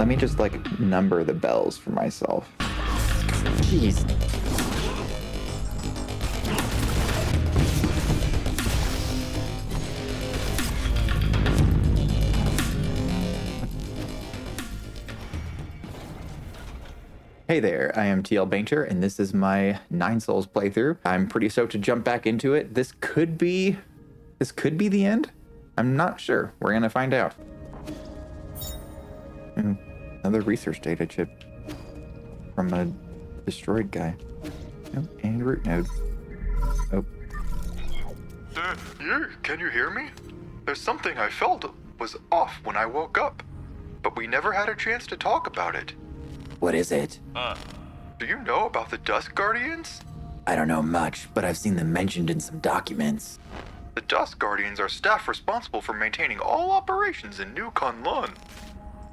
Let me just like number the bells for myself. Jeez. Hey there, I am tlbainter, and this is my ninesols playthrough. I'm pretty stoked to jump back into it. This could be the end. I'm not sure. We're gonna find out. Another research data chip from a destroyed guy. Oh, and root node. Oh. Yeah, can you hear me? There's something I felt was off when I woke up, but we never had a chance to talk about it. What is it? Do you know about the Dusk Guardians? I don't know much, but I've seen them mentioned in some documents. The Dusk Guardians are staff responsible for maintaining all operations in New Kunlun.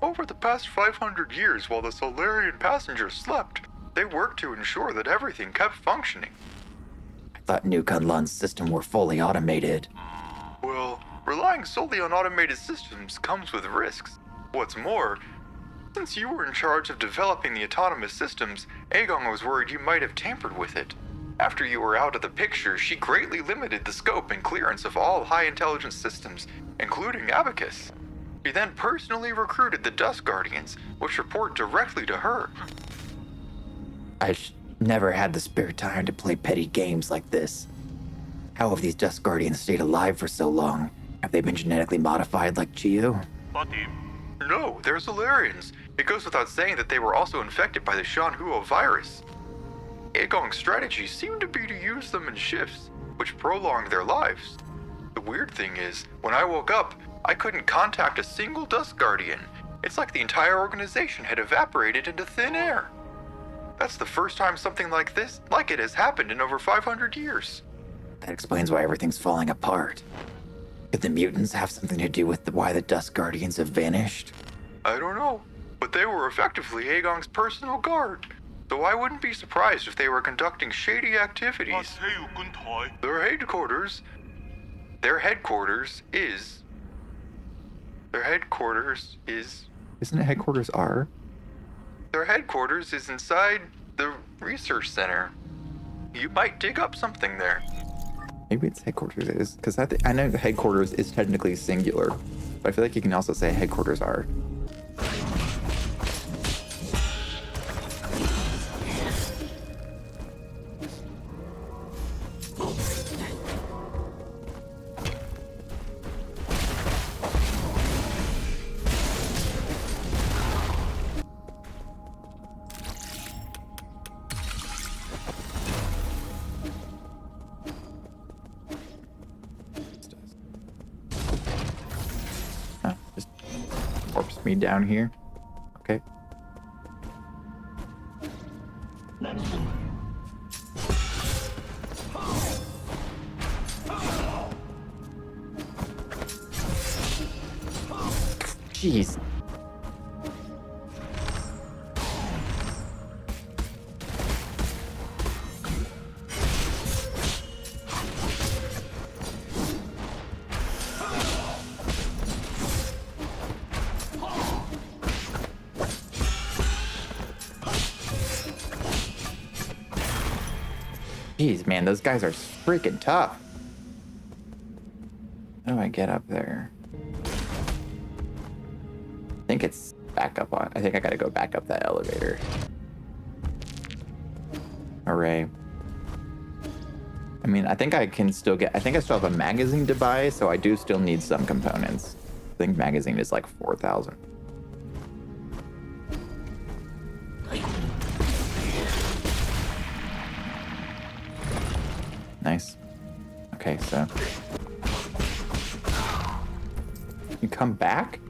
Over the past 500 years, while the Solarian passengers slept, they worked to ensure that everything kept functioning. I thought New Kunlun's system were fully automated. Well, relying solely on automated systems comes with risks. What's more, since you were in charge of developing the autonomous systems, Eigong was worried you might have tampered with it. After you were out of the picture, she greatly limited the scope and clearance of all high-intelligence systems, including 𝕮𝖆𝖕𝖙. She then personally recruited the Dusk Guardians, which report directly to her. I never had the spare time to play petty games like this. How have these Dusk Guardians stayed alive for so long? Have they been genetically modified like Chiyu? No, they're Solarians. It goes without saying that they were also infected by the Shuanshuan virus. Eigong's strategy seemed to be to use them in shifts, which prolonged their lives. The weird thing is, when I woke up, I couldn't contact a single Dusk Guardian. It's like the entire organization had evaporated into thin air. That's the first time something like it has happened in over 500 years. That explains why everything's falling apart. Could the mutants have something to do with why the Dusk Guardians have vanished? I don't know, but they were effectively Eigong's personal guard, so I wouldn't be surprised if they were conducting shady activities. Their headquarters is... Isn't it headquarters R? Their headquarters is inside the research center. You might dig up something there. Maybe it's headquarters is, because I know the headquarters is technically singular, but I feel like you can also say headquarters R. Just warps me down here. Okay. Jeez. Jeez, man, those guys are freaking tough. How do I get up there? I think it's back up on. I think I gotta go back up that elevator. Hooray. I mean, I think I still have a magazine to buy, so I do still need some components. I think magazine is like 4,000. Nice. Okay, so you come back?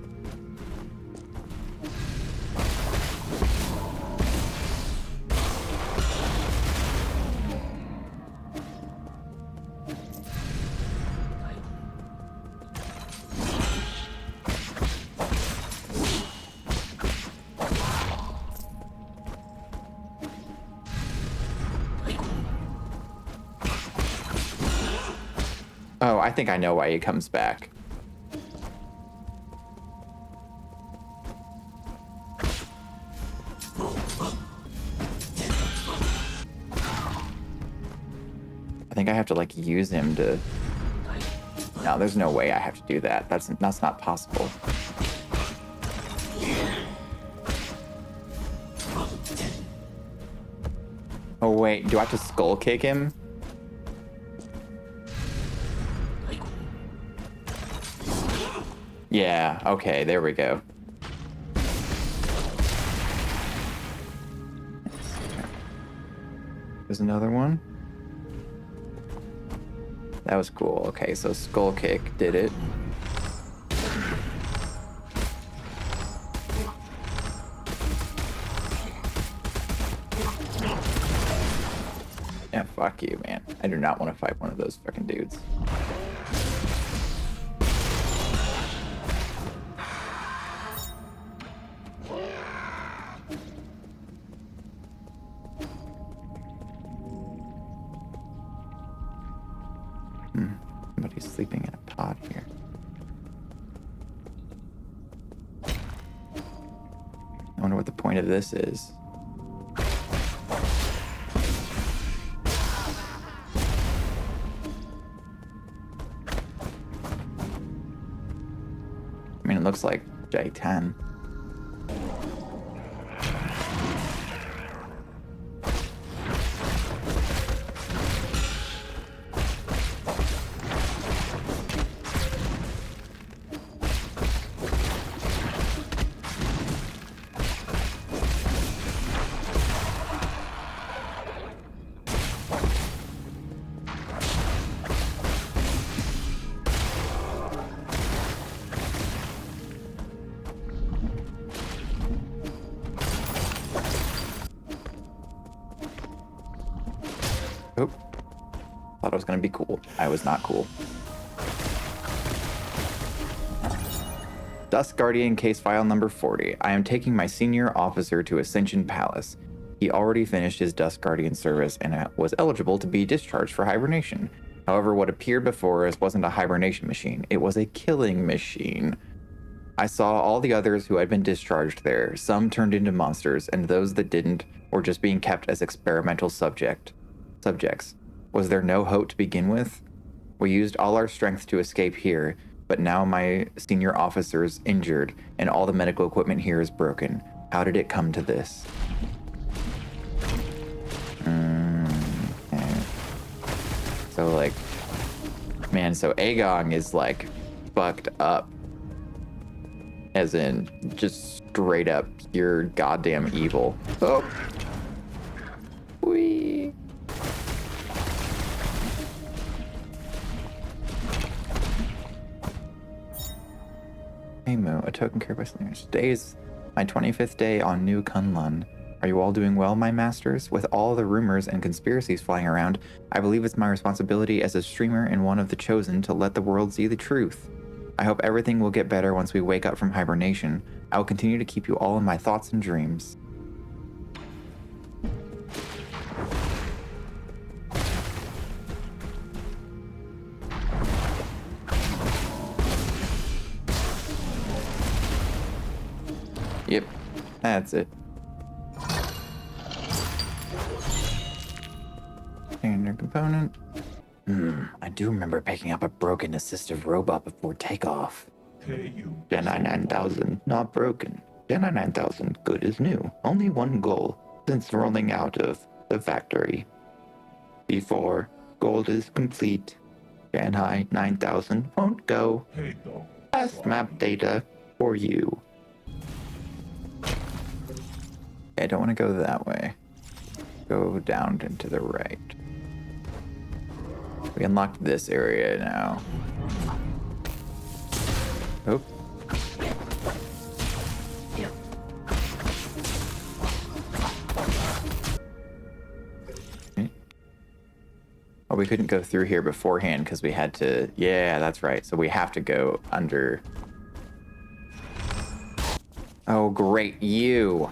Oh, I think I know why he comes back. think I have to like use him to. No, there's no way I have to do that. That's not possible. Oh wait, do I have to skull kick him? Yeah, okay, there we go. There's another one. That was cool. Okay, so skull kick did it. Yeah, fuck you, man. I do not want to fight one of those fucking dudes. Somebody's sleeping in a pod here. I wonder what the point of this is. I mean, it looks like J10. Oh, thought it was gonna be cool. I was not cool. Dusk Guardian case file number 40. I am taking my senior officer to Ascension Palace. He already finished his Dusk Guardian service and was eligible to be discharged for hibernation. However, what appeared before us wasn't a hibernation machine. It was a killing machine. I saw all the others who had been discharged there. Some turned into monsters, and those that didn't were just being kept as experimental subjects. Was there no hope to begin with? We used all our strength to escape here, but now my senior officer's injured and all the medical equipment here is broken. How did it come to this? Okay. So like, man, so Eigong is like fucked up. As in just straight up pure goddamn evil. Oh. Whee. Hey Moo, a token carried by slingers. Today is my 25th day on New Kunlun. Are you all doing well, my masters? With all the rumors and conspiracies flying around, I believe it's my responsibility as a streamer and one of the chosen to let the world see the truth. I hope everything will get better once we wake up from hibernation. I will continue to keep you all in my thoughts and dreams. Yep, that's it. Standard component. I do remember picking up a broken assistive robot before takeoff. Jedi 9000, not broken. Jedi 9000, good as new. Only one goal, since rolling out of the factory. Before gold is complete, Jedi 9000 won't go. Fast map data for you. I don't want to go that way. Go down and to the right. We unlocked this area now. Oh. Okay. Oh, we couldn't go through here beforehand because we had to... Yeah, that's right. So we have to go under... Oh, great. You.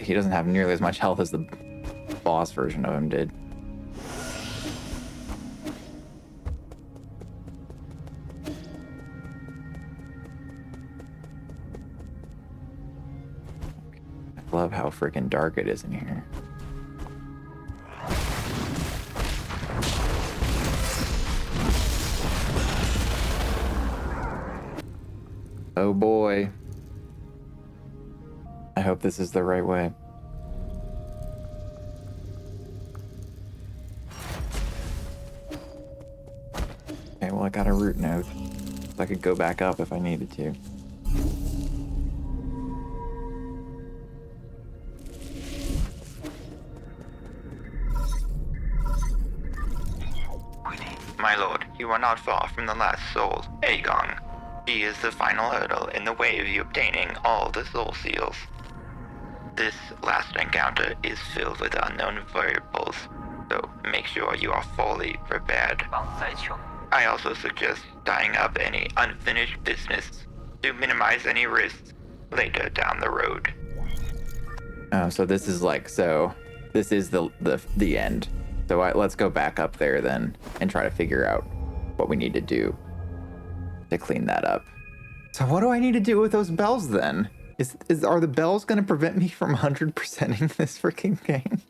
He doesn't have nearly as much health as the boss version of him did. freaking dark it is in here. Oh boy. I hope this is the right way. Okay, well, I got a route node. So I could go back up if I needed to. My lord, you are not far from the last soul, Eigong. He is the final hurdle in the way of you obtaining all the soul seals. This last encounter is filled with unknown variables, so make sure you are fully prepared. I also suggest tying up any unfinished business to minimize any risks later down the road. Oh, so this is like, so this is the end. So let's go back up there then and try to figure out what we need to do to clean that up. So what do I need to do with those bells then? Are the bells going to prevent me from 100%ing this freaking game?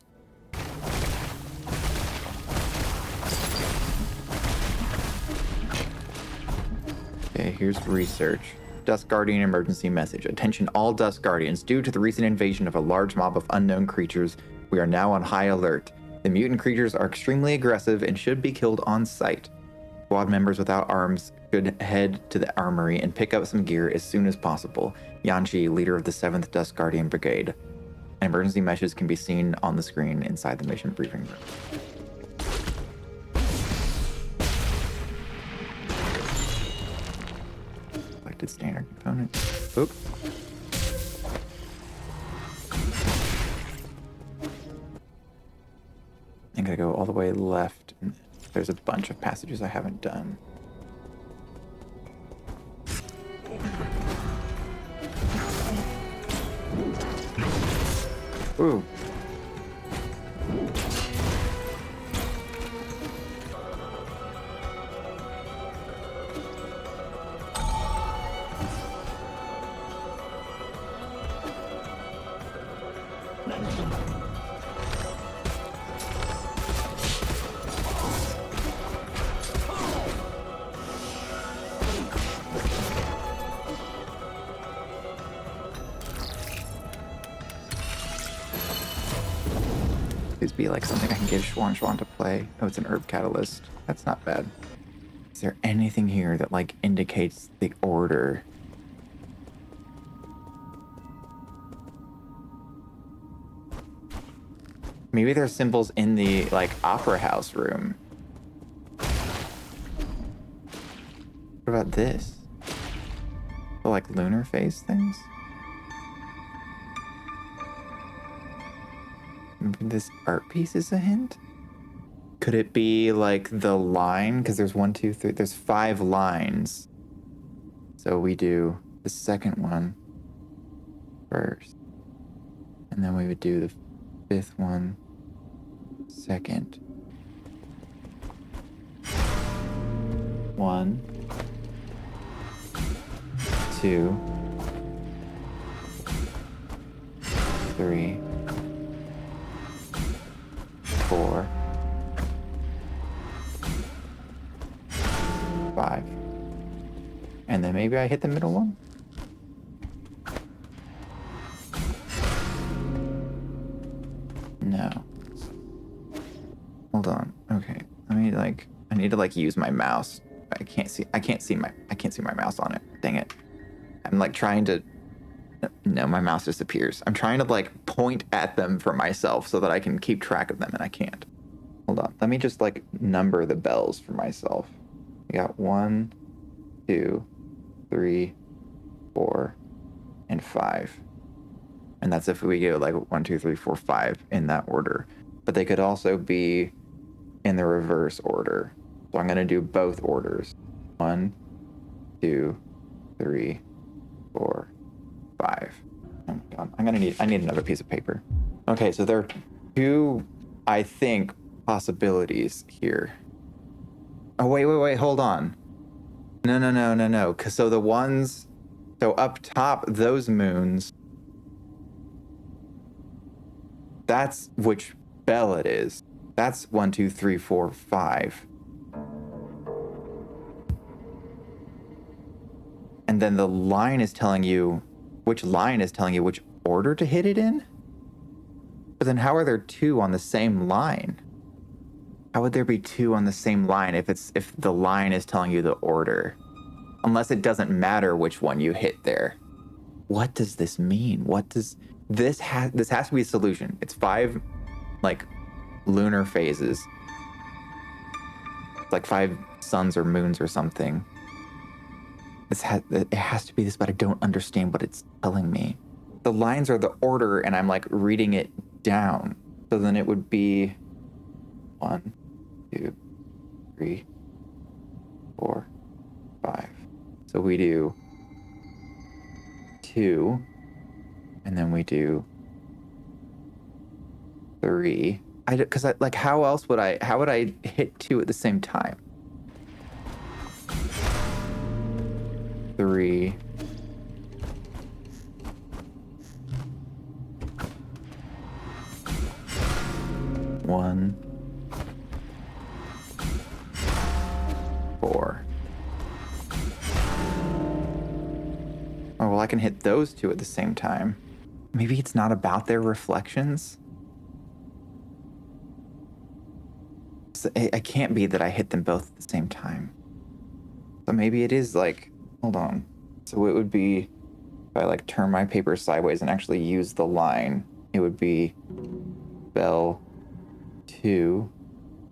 Okay, here's research. Dusk Guardian emergency message. Attention all Dusk Guardians. Due to the recent invasion of a large mob of unknown creatures, we are now on high alert. The mutant creatures are extremely aggressive and should be killed on sight. Squad members without arms should head to the armory and pick up some gear as soon as possible. Yanchi, leader of the 7th Dusk Guardian Brigade. An emergency message can be seen on the screen inside the mission briefing room. Selected standard component. Oop. I'm gonna go all the way left. There's a bunch of passages I haven't done. Ooh. Please be like something I can give Shuanshuan to play. Oh, it's an herb catalyst. That's not bad. Is there anything here that like indicates the order? Maybe there's symbols in the like opera house room. What about this? The like lunar face things? Maybe this art piece is a hint? Could it be like the line? Because there's 1, 2, 3, there's 5 lines. So we do the second one first. And then we would do the 5th one second. 1, 2, 3, 4, 5. And then maybe I hit the middle one? No. Hold on. Okay. Let me like I need to like use my mouse. I can't see my mouse on it. Dang it. I'm like trying to no, my mouse disappears. I'm trying to like point at them for myself so that I can keep track of them and I can't. Hold on. Let me just like number the bells for myself. We got 1, 2, 3, 4, and 5. And that's if we go like 1, 2, 3, 4, 5 in that order. But they could also be in the reverse order. So I'm going to do both orders. 1, 2, 3, 4, 5. Oh my God. I need another piece of paper. Okay, so there are 2, I think, possibilities here. Oh, wait, hold on. No. So the ones, so up top, those moons That's which bell it is. That's 1, 2, 3, 4, 5. And then the line is telling you which order to hit it in? But then how are there 2 on the same line? How would there be 2 on the same line if the line is telling you the order? Unless it doesn't matter which one you hit there. What does this mean? What does this has to be a solution. It's 5 like lunar phases. It's like 5 suns or moons or something. It has to be this, but I don't understand what it's telling me. The lines are the order, and I'm like reading it down. So then it would be 1, 2, 3, 4, 5. So we do 2, and then we do 3. How would I hit 2 at the same time? 3. 1. 4. Oh, well, I can hit those 2 at the same time. Maybe it's not about their reflections? So it can't be that I hit them both at the same time. So maybe it is like, hold on. So it would be, if I like turn my paper sideways and actually use the line, it would be bell 2,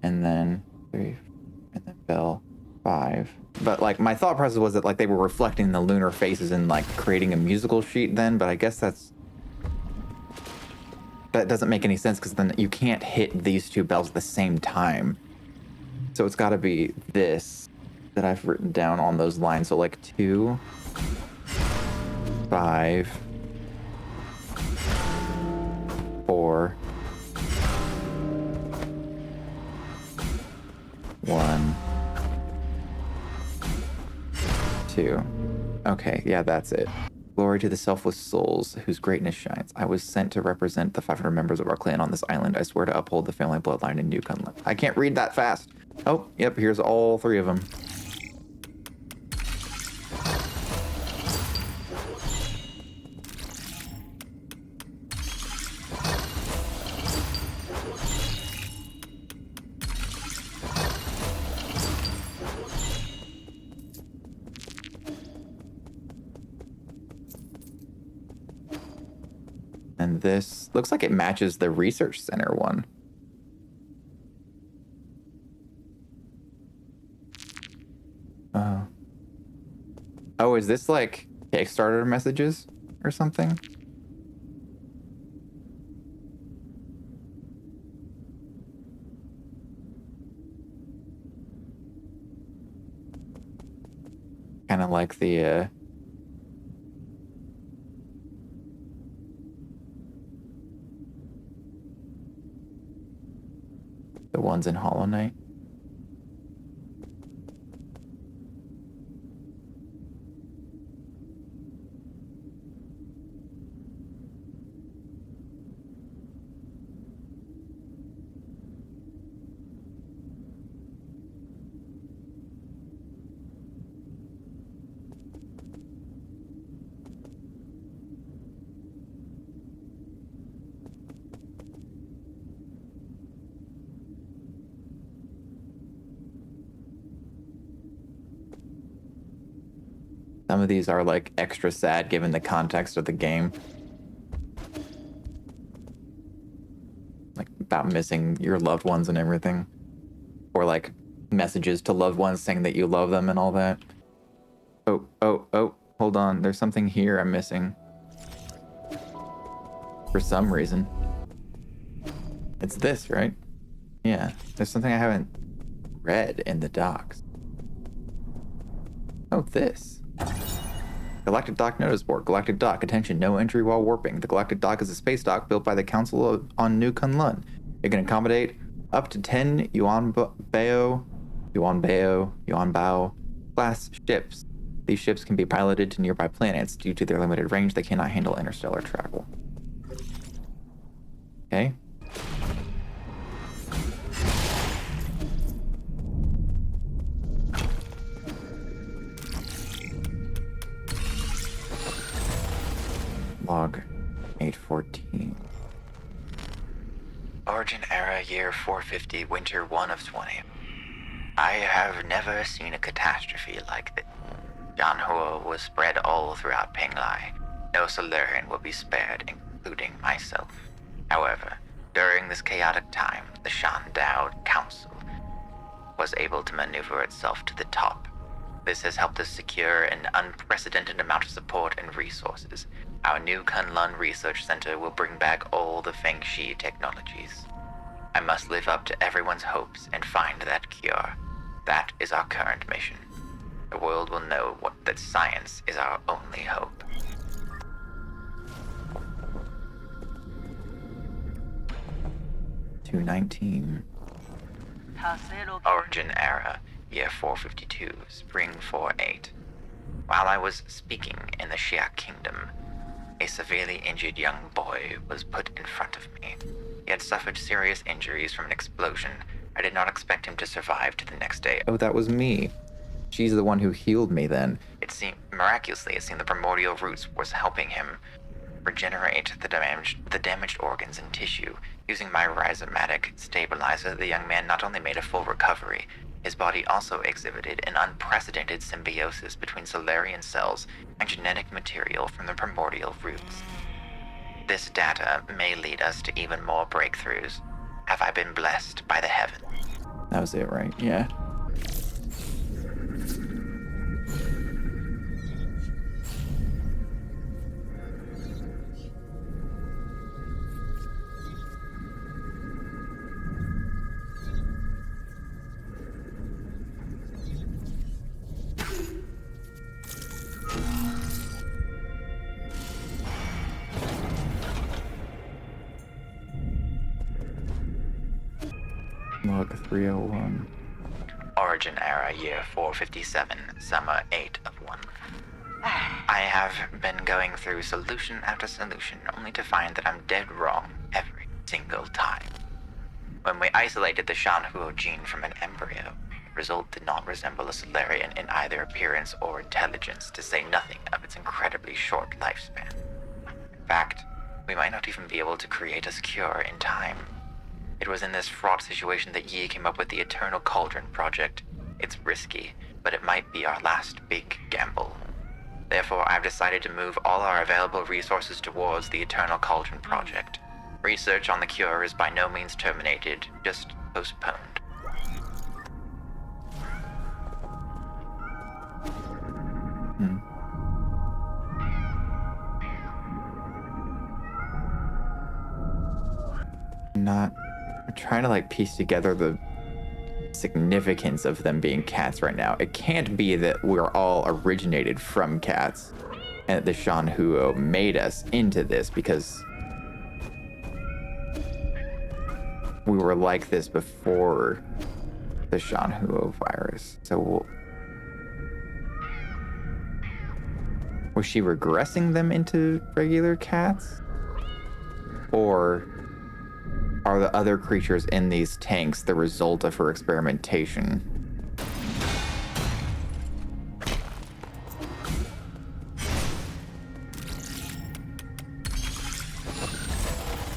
and then 3, and then bell 5. But like my thought process was that like they were reflecting the lunar phases and like creating a musical sheet then, but I guess that doesn't make any sense, because then you can't hit these 2 bells at the same time. So it's got to be this that I've written down on those lines. So like 2, 5, 4, 1, 2. Okay, yeah, that's it. Glory to the selfless souls whose greatness shines. I was sent to represent the 500 members of our clan on this island. I swear to uphold the family bloodline in 𝕮𝖃𝖏𝖃. I can't read that fast. Oh, yep, here's all 3 of them. And this looks like it matches the research center one. Oh. Oh, is this like Kickstarter messages or something? Kind of like the ones in Hollow Knight. Some of these are like extra sad given the context of the game. Like about missing your loved ones and everything. Or like messages to loved ones saying that you love them and all that. Oh, hold on. There's something here I'm missing. For some reason. It's this, right? Yeah. There's something I haven't read in the docs. Oh, this. Galactic Dock Notice Board. Galactic Dock. Attention, no entry while warping. The Galactic Dock is a space dock built by the Council on 𝕮𝖃𝖏𝖃. It can accommodate up to 10 𝕮𝖆𝖕𝖵𝖃 class ships. These ships can be piloted to nearby planets. Due to their limited range, they cannot handle interstellar travel. Okay, year 450, winter 1 of 20. I have never seen a catastrophe like this. Shuanhuo was spread all throughout 𝕮𝖨𝖕𝖙𝖊𝖕𝖙𝖊𝖕. No Solarian will be spared, including myself. However, during this chaotic time, the Tiandao Council was able to maneuver itself to the top. This has helped us secure an unprecedented amount of support and resources. Our new Tiandao Research Center will bring back all the Feng Shi technologies. I must live up to everyone's hopes and find that cure. That is our current mission. The world will know that science is our only hope. $219. Origin era, year 452, spring 48. While I was speaking in the Xia Kingdom, a severely injured young boy was put in front of me. He had suffered serious injuries from an explosion. I did not expect him to survive to the next day. Oh, that was me. She's the one who healed me then. Miraculously, it seemed the primordial roots was helping him regenerate the damaged organs and tissue. Using my rhizomatic stabilizer, the young man not only made a full recovery, his body also exhibited an unprecedented symbiosis between Solarian cells and genetic material from the primordial roots. This data may lead us to even more breakthroughs. Have I been blessed by the heavens? That was it, right? Yeah. Log 301. Origin era, year 457, summer 8 of 1. I have been going through solution after solution, only to find that I'm dead wrong every single time. When we isolated the Shuanhuo gene from an embryo, the result did not resemble a Solarian in either appearance or intelligence, to say nothing of its incredibly short lifespan. In fact, we might not even be able to create a cure in time. It was in this fraught situation that Yi came up with the Eternal Cauldron project. It's risky, but it might be our last big gamble. Therefore, I've decided to move all our available resources towards the Eternal Cauldron project. Research on the cure is by no means terminated, just postponed. I'm trying to piece together the significance of them being cats right now. It can't be that we're all originated from cats and that the Shuanhuo made us into this, because we were like this before the Shuanhuo virus. So was she regressing them into regular cats? Or are the other creatures in these tanks the result of her experimentation?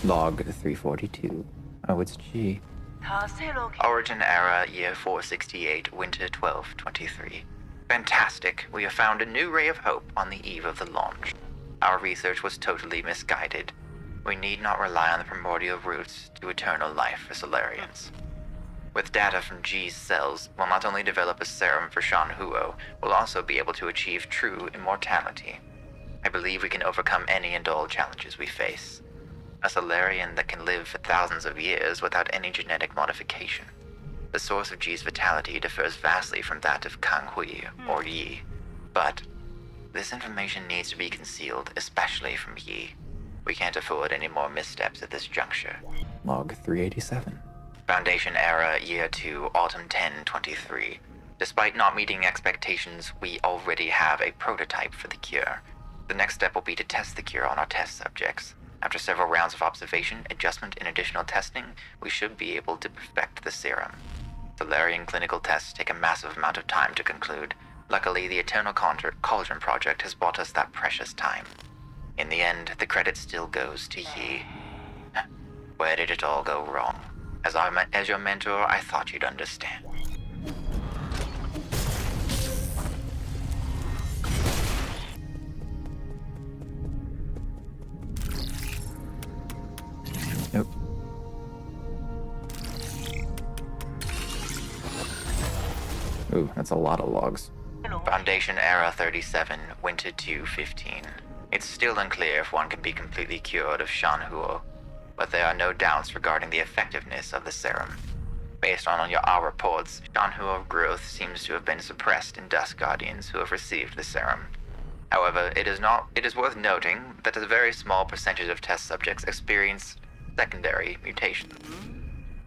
Log 342. Oh, it's G. Origin era, year 468, winter 1223. Fantastic. We have found a new ray of hope on the eve of the launch. Our research was totally misguided. We need not rely on the primordial roots to eternal life for Solarians. With data from G's cells, we'll not only develop a serum for Shuanhuo, we'll also be able to achieve true immortality. I believe we can overcome any and all challenges we face. A Solarian that can live for thousands of years without any genetic modification. The source of G's vitality differs vastly from that of Kanghui or Yi. But this information needs to be concealed, especially from Yi. We can't afford any more missteps at this juncture. Log 387. Foundation era, year 2, autumn 1023. Despite not meeting expectations, we already have a prototype for the cure. The next step will be to test the cure on our test subjects. After several rounds of observation, adjustment, and additional testing, we should be able to perfect the serum. Solarian clinical tests take a massive amount of time to conclude. Luckily, the Eternal Cauldron project has bought us that precious time. In the end, the credit still goes to Yi. Where did it all go wrong? As your mentor, I thought you'd understand. Nope. Ooh, that's a lot of logs. Foundation Era 37, Winter 215. It's still unclear if one can be completely cured of Shuanshuan, but there are no doubts regarding the effectiveness of the serum. Based on our reports, Shuanshuan growth seems to have been suppressed in Dust Guardians who have received the serum. However, it is worth noting that a very small percentage of test subjects experience secondary mutations.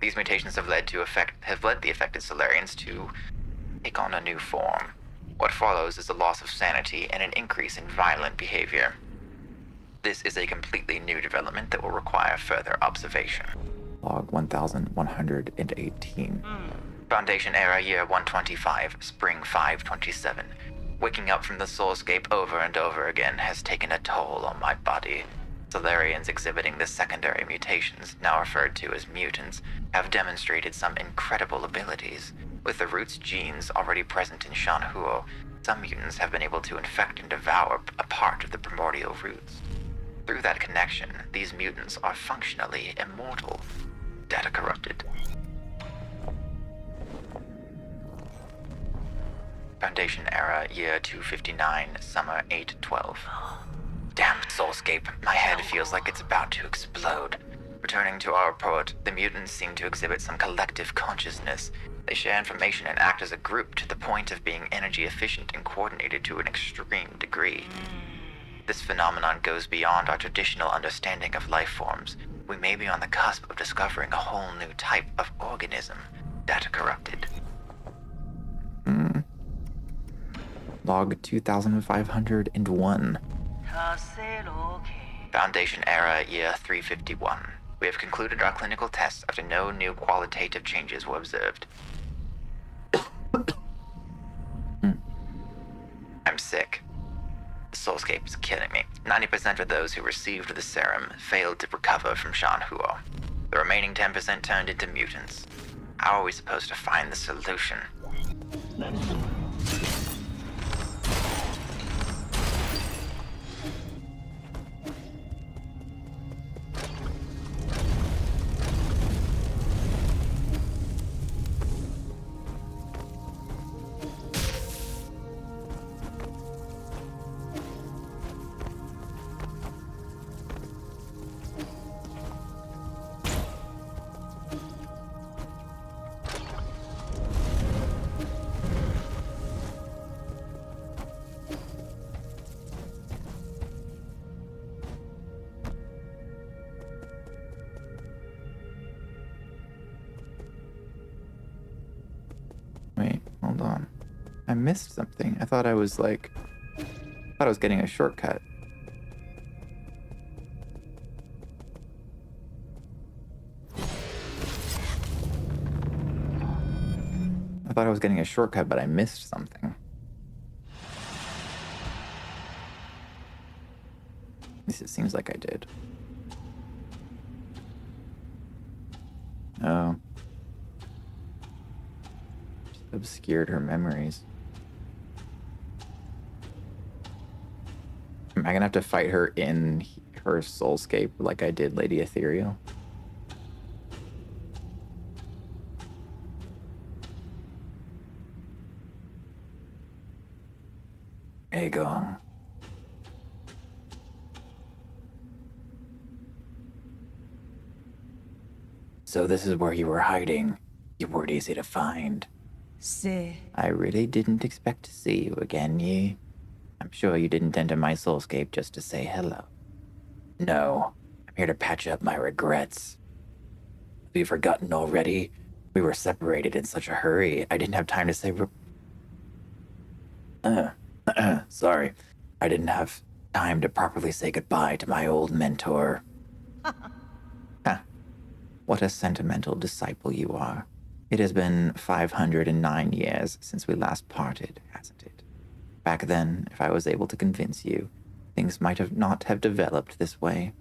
These mutations have led the affected Solarians to take on a new form. What follows is a loss of sanity and an increase in violent behavior. This is a completely new development that will require further observation. Log 1118. Foundation Era Year 125, Spring 527. Waking up from the soulscape over and over again has taken a toll on my body. Solarians exhibiting the secondary mutations, now referred to as mutants, have demonstrated some incredible abilities. With the root's genes already present in Shuanshuan, some mutants have been able to infect and devour a part of the primordial roots. Through that connection, these mutants are functionally immortal. Data corrupted. Foundation Era Year 259, Summer 812. Damn soulscape, my head feels like it's about to explode. Returning to our report, the mutants seem to exhibit some collective consciousness. They share information and act as a group to the point of being energy efficient and coordinated to an extreme degree. This phenomenon goes beyond our traditional understanding of life forms. We may be on the cusp of discovering a whole new type of organism. Data corrupted. Log 2501. Foundation Era Year 351. We have concluded our clinical tests after no new qualitative changes were observed. I'm sick. The soulscape is killing me. 90% of those who received the serum failed to recover from Shuanshuan. The remaining 10% turned into mutants. How are we supposed to find the solution? Wait, hold on. I missed something. I thought I was getting a shortcut. I thought I was getting a shortcut, but I missed something. At least it seems like I did. Oh. Just obscured her memories. Am I gonna have to fight her in her soulscape like I did Lady Ethereal? Eigong. So this is where you were hiding. You weren't easy to find. I really didn't expect to see you again, Yi. I'm sure you didn't enter my soulscape just to say hello. No, I'm here to patch up my regrets. Have you forgotten already? We were separated in such a hurry, I didn't have time to say sorry. I didn't have time to properly say goodbye to my old mentor. What a sentimental disciple you are. It has been 509 years since we last parted, hasn't it? Back then, if I was able to convince you, things might have not have developed this way.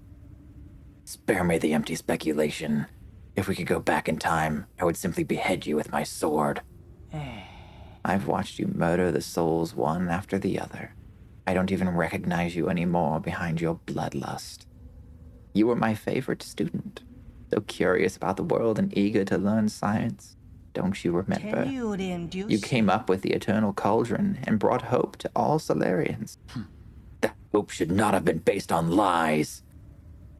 Spare me the empty speculation. If we could go back in time, I would simply behead you with my sword. I've watched you murder the souls one after the other. I don't even recognize you anymore behind your bloodlust. You were my favorite student, so curious about the world and eager to learn science. Don't you remember? You came up with the eternal cauldron and brought hope to all Solarians. That hope should not have been based on lies.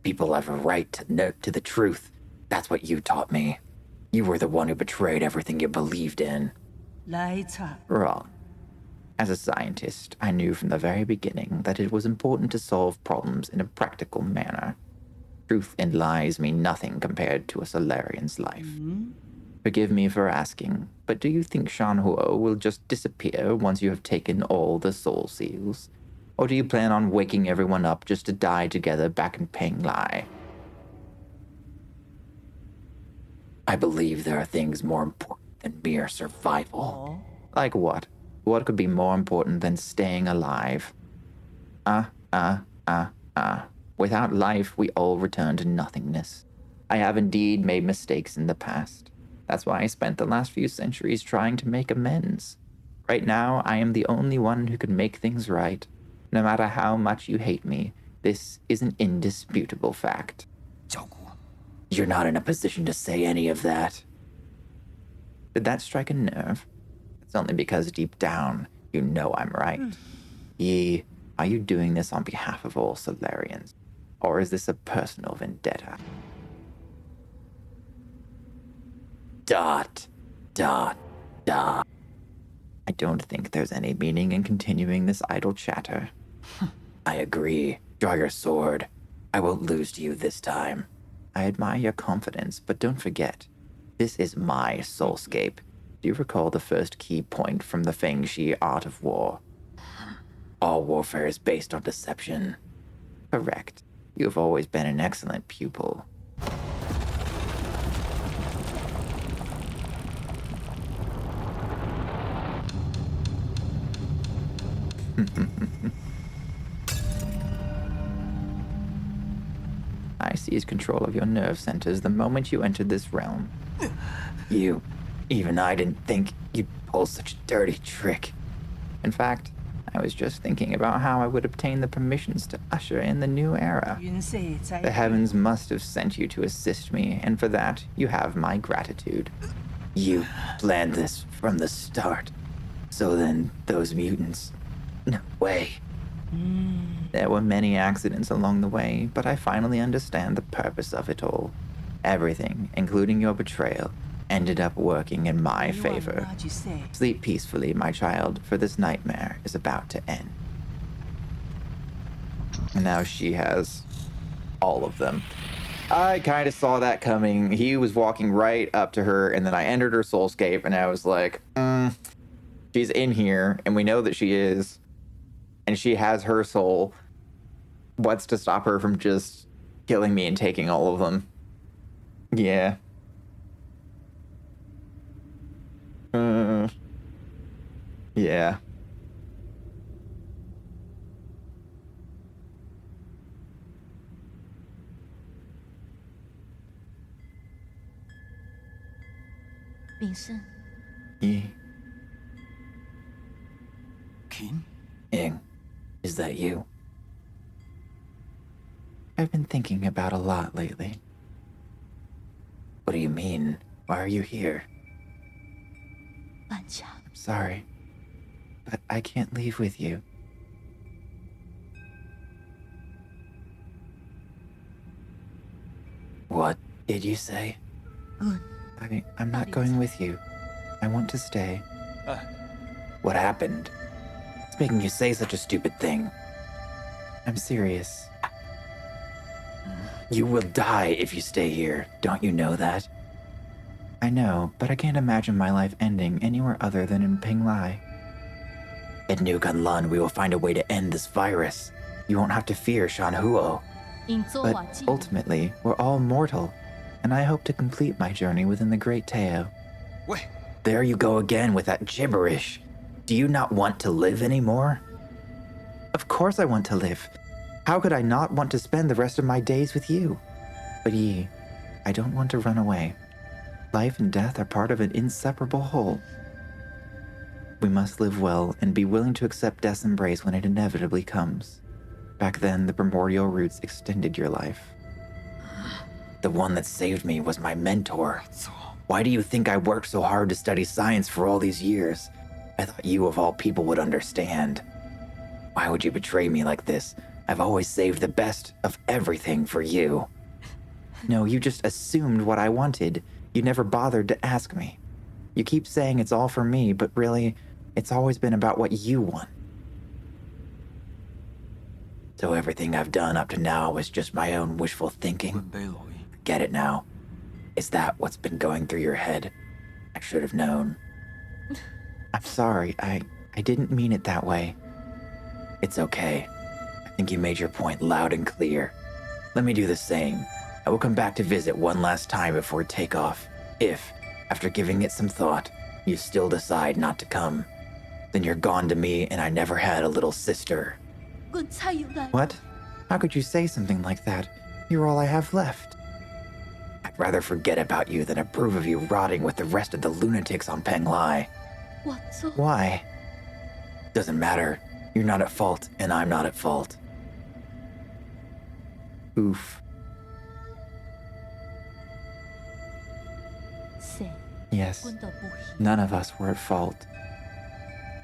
People have a right to the truth. That's what you taught me. You were the one who betrayed everything you believed in. Wrong. As a scientist, I knew from the very beginning that it was important to solve problems in a practical manner. Truth and lies mean nothing compared to a Solarian's life. Forgive me for asking, but do you think Shuanshuan will just disappear once you have taken all the soul seals? Or do you plan on waking everyone up just to die together back in 𝕮𝖨𝖕𝖙𝖊𝖕𝖙𝖊𝖕𝖃? I believe there are things more important than mere survival. Like what? What could be more important than staying alive? Without life, we all return to nothingness. I have indeed made mistakes in the past. That's why I spent the last few centuries trying to make amends. Right now, I am the only one who can make things right. No matter how much you hate me, this is an indisputable fact. You're not in a position to say any of that. Did that strike a nerve? It's only because deep down, you know I'm right. Yi, are you doing this on behalf of all Solarians? Or is this a personal vendetta? ... I don't think there's any meaning in continuing this idle chatter. I agree. Draw your sword. I won't lose to you this time. I admire your confidence, but don't forget, this is my soulscape. Do you recall the first key point from the 𝕮𝖃 art of war? All warfare is based on deception. Correct. You have always been an excellent pupil. I seized control of your nerve centers the moment you entered this realm. Even I didn't think you'd pull such a dirty trick. In fact, I was just thinking about how I would obtain the permissions to usher in the new era. The heavens must have sent you to assist me, and for that, you have my gratitude. You planned this from the start. So then, those mutants... No way. There were many accidents along the way, but I finally understand the purpose of it all. Everything, including your betrayal, ended up working in my favor. Sleep peacefully, my child, for this nightmare is about to end. And now she has all of them. I kind of saw that coming. He was walking right up to her, and then I entered her soulscape, and I was like, she's in here, and we know that she is, and she has her soul. What's to stop her from just killing me and taking all of them? Yeah. Yeah. Yi. Heng, is that you? I've been thinking about a lot lately. What do you mean? Why are you here? I'm sorry, but I can't leave with you. What did you say? I'm not going with you. I want to stay. What happened? It's making you say such a stupid thing. I'm serious. You will die if you stay here. Don't you know that? I know, but I can't imagine my life ending anywhere other than in 𝕮𝖃𝖊𝖕𝖙𝖊𝖕𝖃. At 𝕮𝖃 we will find a way to end this virus. You won't have to fear Shuanshuan. But ultimately, we're all mortal, and I hope to complete my journey within the Great 𝕮𝖃. Wait. There you go again with that gibberish. Do you not want to live anymore? Of course I want to live. How could I not want to spend the rest of my days with you? But Yi, I don't want to run away. Life and death are part of an inseparable whole. We must live well and be willing to accept death's embrace when it inevitably comes. Back then, the primordial roots extended your life. The one that saved me was my mentor. Why do you think I worked so hard to study science for all these years? I thought you of all people would understand. Why would you betray me like this? I've always saved the best of everything for you. No, you just assumed what I wanted. You never bothered to ask me. You keep saying it's all for me, but really, it's always been about what you want. So everything I've done up to now was just my own wishful thinking? Get it now. Is that what's been going through your head? I should have known. I'm sorry, I didn't mean it that way. It's okay. I think you made your point loud and clear. Let me do the same. I will come back to visit one last time before takeoff. If, after giving it some thought, you still decide not to come, then you're gone to me and I never had a little sister. What? How could you say something like that? You're all I have left. I'd rather forget about you than approve of you rotting with the rest of the lunatics on 𝕮𝖫𝖕𝖙. Why? Doesn't matter. You're not at fault, and I'm not at fault. Oof. Yes, none of us were at fault.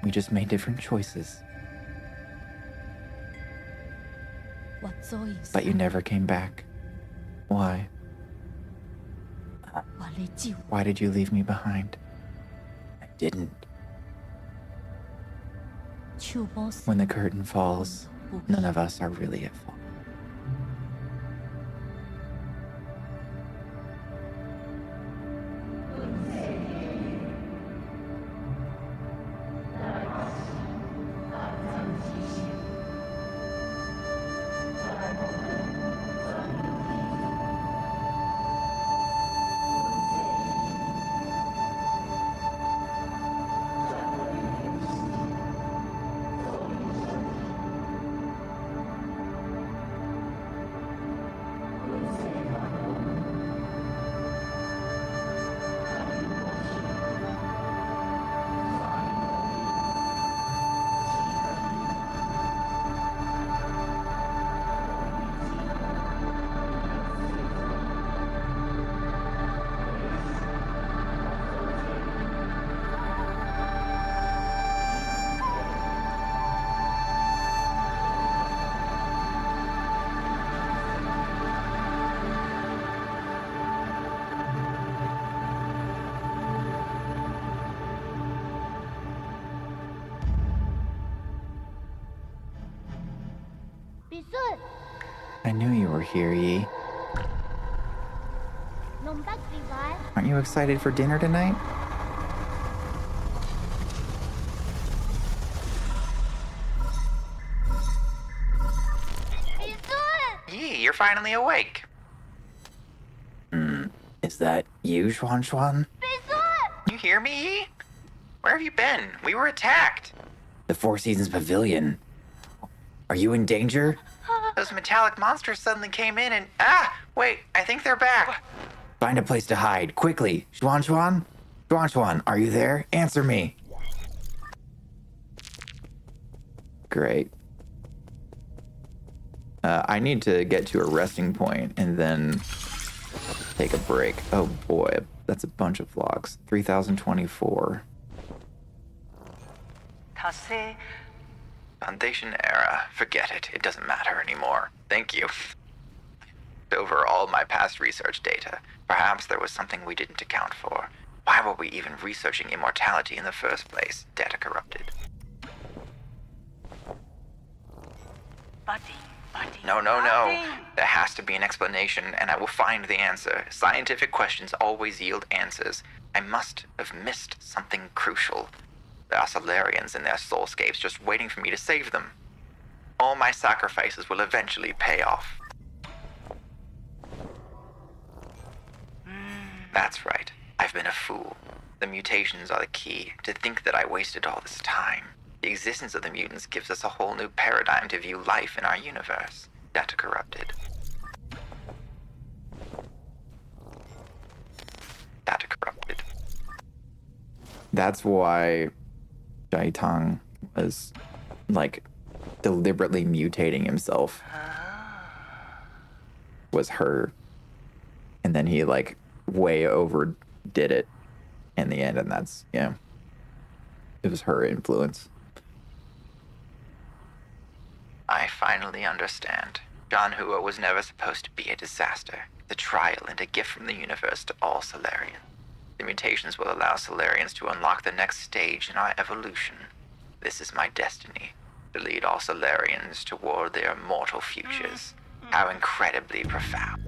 We just made different choices. But you never came back. Why? Why did you leave me behind? I didn't. When the curtain falls, none of us are really at fault. I knew you were here, Yi. Aren't you excited for dinner tonight? Yi, you're finally awake. Is that you, Shuanshuan? You hear me, Yi? Where have you been? We were attacked. The Four Seasons Pavilion. Are you in danger? Those metallic monsters suddenly came in and... wait, I think they're back. Find a place to hide, quickly. Shuanshuan? Shuanshuan, are you there? Answer me. Great. I need to get to a resting point and then take a break. Oh boy, that's a bunch of vlogs. 3024. Foundation era. Forget it. It doesn't matter anymore. Thank you. Over all my past research data. Perhaps there was something we didn't account for. Why were we even researching immortality in the first place? Data corrupted. No. There has to be an explanation, and I will find the answer. Scientific questions always yield answers. I must have missed something crucial. There are Solarians in their soulscapes just waiting for me to save them. All my sacrifices will eventually pay off. That's right. I've been a fool. The mutations are the key. To think that I wasted all this time. The existence of the mutants gives us a whole new paradigm to view life in our universe. Data corrupted. That's why Jai Tang was like deliberately mutating himself. Was her. And then he like way overdid it in the end, and that's it was her influence. I finally understand. Shuanhua was never supposed to be a disaster, the trial and a gift from the universe to all Solarians. The mutations will allow Solarians to unlock the next stage in our evolution. This is my destiny, to lead all Solarians toward their immortal futures. How incredibly profound.